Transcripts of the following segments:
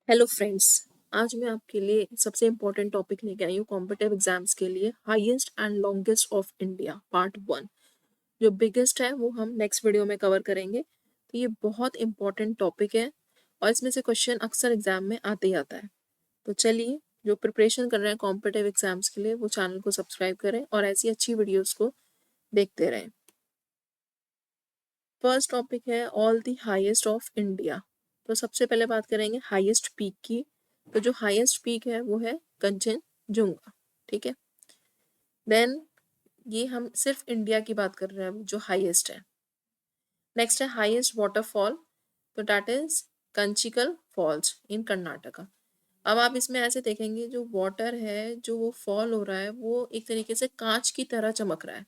Hello friends. आज मैं आपके लिए सबसे इम्पोर्टेंट टॉपिक लेके आई हूँ कॉम्पिटिटिव एग्जाम्स के लिए, highest and longest of India part 1। जो बिगेस्ट है वो हम नेक्स्ट वीडियो में कवर करेंगे। तो ये बहुत इम्पोर्टेंट टॉपिक है और इसमें से क्वेश्चन अक्सर एग्जाम में आते ही आता है। तो चलिए, जो प्रिपरेशन कर रहे हैं कॉम्पिटिटिव एग्जाम्स के लिए वो चैनल को सब्सक्राइब करें और ऐसी अच्छी वीडियोज़ को देखते रहें। फर्स्ट टॉपिक है all the highest of India. तो सबसे पहले बात करेंगे हाईएस्ट पीक की। तो जो हाईएस्ट पीक है वो है कंचनजुंगा। ठीक है, देन ये हम सिर्फ इंडिया की बात कर रहे हैं जो हाईएस्ट है। नेक्स्ट है हाईएस्ट वाटरफॉल, तो that is Kunchikal falls in Karnataka. अब आप इसमें ऐसे देखेंगे जो वाटर है जो वो फॉल हो रहा है वो एक तरीके से कांच की तरह चमक रहा है।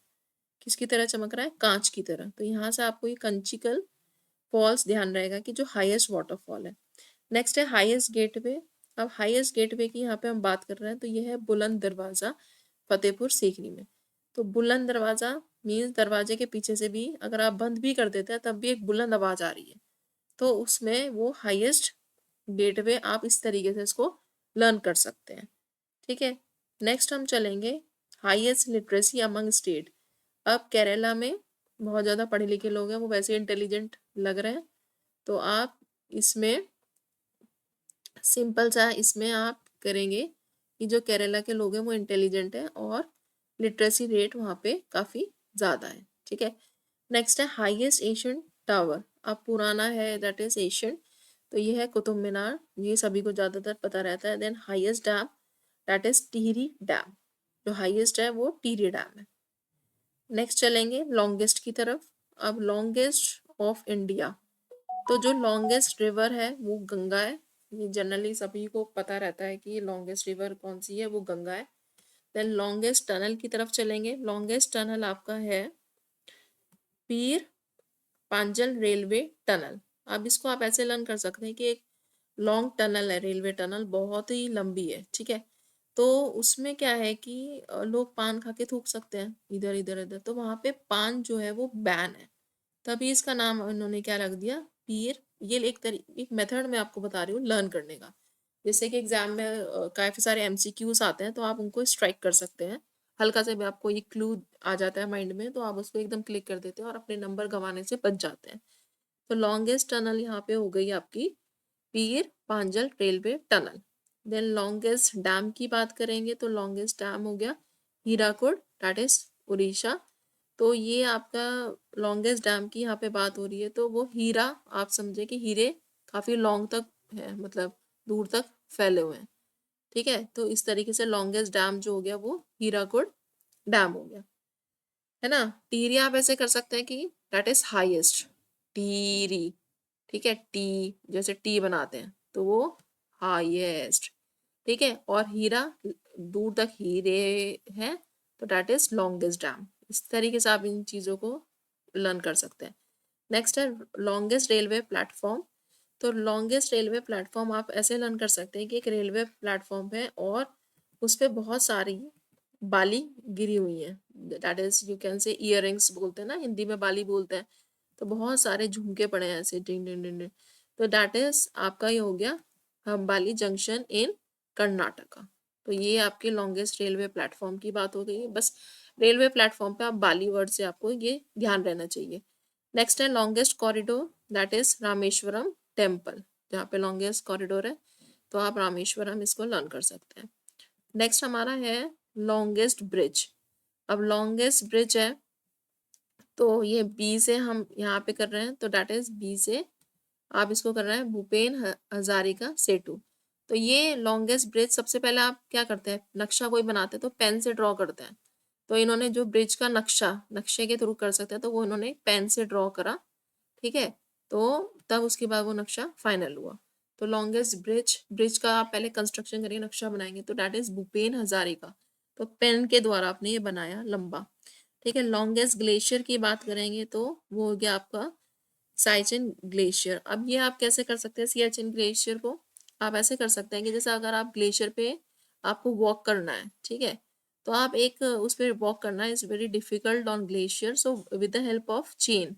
किसकी तरह चमक रहा है? कांच की तरह। तो यहाँ से आपको ये कंचिकल फॉल्स ध्यान रहेगा कि जो हाईएस्ट वाटरफॉल है। नेक्स्ट है हाईएस्ट गेटवे। अब हाईएस्ट गेटवे की यहाँ पे हम बात कर रहे हैं तो ये है बुलंद दरवाज़ा फतेहपुर सीकरी में। तो बुलंद दरवाज़ा मीन्स दरवाजे के पीछे से भी अगर आप बंद भी कर देते हैं तब भी एक बुलंद आवाज़ आ रही है, तो उसमें वो हाईएस्ट गेटवे आप इस तरीके से इसको लर्न कर सकते हैं। ठीक है, नेक्स्ट हम चलेंगे हाईएस्ट लिटरेसी अमंग स्टेट। अब केरला में बहुत ज़्यादा पढ़े लिखे लोग हैं, वो वैसे इंटेलिजेंट लग रहे हैं, तो आप इसमें सिंपल सा इसमें आप करेंगे कि जो केरला के लोग हैं वो इंटेलिजेंट है और लिटरेसी रेट वहाँ पे काफ़ी ज़्यादा है। ठीक है, नेक्स्ट है हाईएस्ट एशियन टावर। अब पुराना है दैट इज एशियन, तो ये है कुतुब मीनार, ये सभी को ज़्यादातर पता रहता है। Then highest dam that is Tehri dam, जो हाईएस्ट है वो टिहरी डैम है। नेक्स्ट चलेंगे लॉन्गेस्ट की तरफ। अब लॉन्गेस्ट ऑफ इंडिया, तो जो लॉन्गेस्ट रिवर है वो गंगा है। ये जनरली सभी को पता रहता है कि लॉन्गेस्ट रिवर कौन सी है, वो गंगा है। देन लॉन्गेस्ट टनल की तरफ चलेंगे। लॉन्गेस्ट टनल आपका है पीर पांजल रेलवे टनल। अब इसको आप ऐसे लर्न कर सकते हैं कि एक लॉन्ग टनल है, रेलवे टनल बहुत ही लंबी है। ठीक है, तो उसमें क्या है कि लोग पान खा के थूक सकते हैं इधर इधर इधर, तो वहां पे पान जो है वो बैन है, तभी इसका नाम उन्होंने क्या रख दिया, पीर। ये एक मेथड मैं आपको बता रही हूँ लर्न करने का। जैसे कि एग्जाम में काफी सारे एमसीक्यूज आते हैं तो आप उनको स्ट्राइक कर सकते हैं। हल्का से भी आपको ये क्लू आ जाता है माइंड में तो आप उसको एकदम क्लिक कर देते हैं और अपने नंबर गंवाने से बच जाते हैं। तो लॉन्गेस्ट टनल यहाँ पे हो गई आपकी Pir Panjal railway tunnel. Then longest dam की बात करेंगे तो लॉन्गेस्ट डैम हो गया हीराकुड, दैट इज उड़ीसा। तो ये आपका लॉन्गेस्ट डैम की यहाँ पे बात हो रही है, तो वो हीरा, आप समझे कि हीरे काफी लॉन्ग तक है, मतलब दूर तक फैले हुए हैं। ठीक है, तो इस तरीके से लॉन्गेस्ट डैम जो हो गया वो हीराकुड डैम हो गया, है ना। टीरी आप ऐसे कर सकते हैं कि दैट इज हाईएस्ट, टीरी। ठीक है, टी जैसे टी बनाते हैं तो वो हाईएस्ट। ठीक है, और हीरा दूर तक हीरे है, तो दैट इज लॉन्गेस्ट डैम। इस तरीके से आप इन चीज़ों को लर्न कर सकते हैं। नेक्स्ट है लॉन्गेस्ट रेलवे प्लेटफॉर्म। तो लॉन्गेस्ट रेलवे प्लेटफॉर्म आप ऐसे लर्न कर सकते हैं कि एक रेलवे प्लेटफॉर्म है और उस पर बहुत सारी बाली गिरी हुई है, that is you can say earrings बोलते हैं ना, हिंदी में बाली बोलते हैं। तो बहुत सारे झुमके पड़े हैं ऐसे डिंग डिंग डिंग डिंग। तो दैट इज आपका ये हो गया हम्बाली जंक्शन इन कर्नाटका। तो ये आपके लॉन्गेस्ट रेलवे प्लेटफॉर्म की बात हो गई है। बस रेलवे प्लेटफॉर्म पे आप बाली वर्ड से आपको ये ध्यान रहना चाहिए। नेक्स्ट है longest corridor, that is Rameswaram temple. जहाँ पे लॉन्गेस्ट कॉरिडोर है तो आप रामेश्वरम इसको लर्न कर सकते हैं। नेक्स्ट हमारा है लॉन्गेस्ट ब्रिज। अब लॉन्गेस्ट ब्रिज है तो ये बी से हम यहाँ पे कर रहे हैं, तो डेट इज बी से आप इसको कर रहे हैं भूपेन हजारिका सेतु। तो ये लॉन्गेस्ट ब्रिज, सबसे पहले आप क्या करते हैं, नक्शा कोई बनाते हैं तो पेन से ड्रॉ करते हैं। तो इन्होंने जो ब्रिज का नक्शा नक्शे के थ्रू कर सकते हैं तो वो इन्होंने पेन से ड्रॉ करा। ठीक है, तो तब उसके बाद वो नक्शा फाइनल हुआ। तो लॉन्गेस्ट ब्रिज, ब्रिज का आप पहले कंस्ट्रक्शन करेंगे, नक्शा बनाएंगे, तो डेट इज भूपेन हजारिका। तो पेन के द्वारा आपने ये बनाया लंबा। ठीक है, लॉन्गेस्ट ग्लेशियर की बात करेंगे तो वो हो गया आपका साइचिन ग्लेशियर। अब ये आप कैसे कर सकते हैं सियाचिन ग्लेशियर को, आप ऐसे कर सकते हैं कि जैसे अगर आप ग्लेशियर पे आपको वॉक करना है, ठीक है, तो आप एक उस पर वॉक करना is very difficult on glacier, so with the help of chain,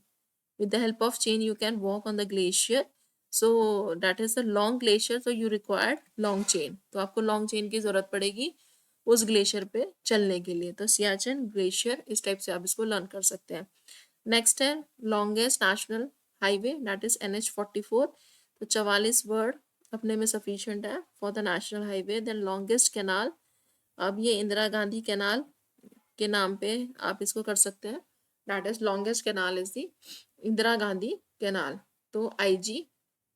with the help of chain you can walk on the glacier, so that is the long glacier, तो यू रिक्वायर्ड लॉन्ग चेन, तो आपको long chain की जरूरत पड़ेगी उस glacier पे चलने के लिए। तो सियाचिन ग्लेशियर, इस टाइप से आप इसको लर्न कर सकते हैं। नेक्स्ट है longest national highway, that is NH44, तो 44 वर्ड अपने में सफिशिएंट है for the national highway. Then longest canal, अब ये इंदिरा गांधी कैनाल के नाम पे आप इसको कर सकते हैं, that is longest canal is the Indira Gandhi canal, तो IG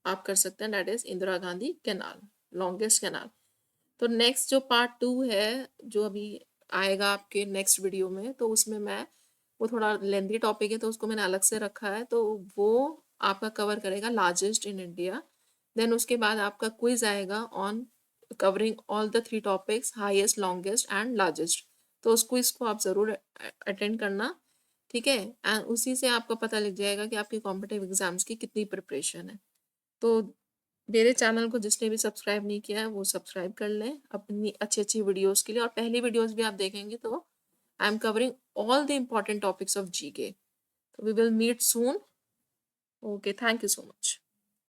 आप कर सकते हैं, that is Indira Gandhi canal, longest canal. तो नेक्स्ट जो पार्ट 2 है, जो अभी आएगा आपके नेक्स्ट वीडियो में, तो उसमें मैं, वो थोड़ा लेंथी टॉपिक है तो उसको मैंने अलग से रखा है, तो वो आपका कवर करेगा लार्जेस्ट इन इंडिया। देन उसके बाद आपका क्विज आएगा on covering all the 3 topics, highest, longest and largest. तो उस क्विज को आप ज़रूर अटेंड करना, ठीक है। एंड उसी से आपको पता लग जाएगा कि आपके कॉम्पिटिटिव एग्जाम्स की कितनी प्रिपरेशन है। तो मेरे चैनल को जिसने भी सब्सक्राइब नहीं किया है वो सब्सक्राइब कर लें अपनी अच्छी अच्छी वीडियोस के लिए, और पहली वीडियोस भी आप देखेंगे तो I am covering all the important topics of GK। तो we will meet soon. Okay, thank you so much.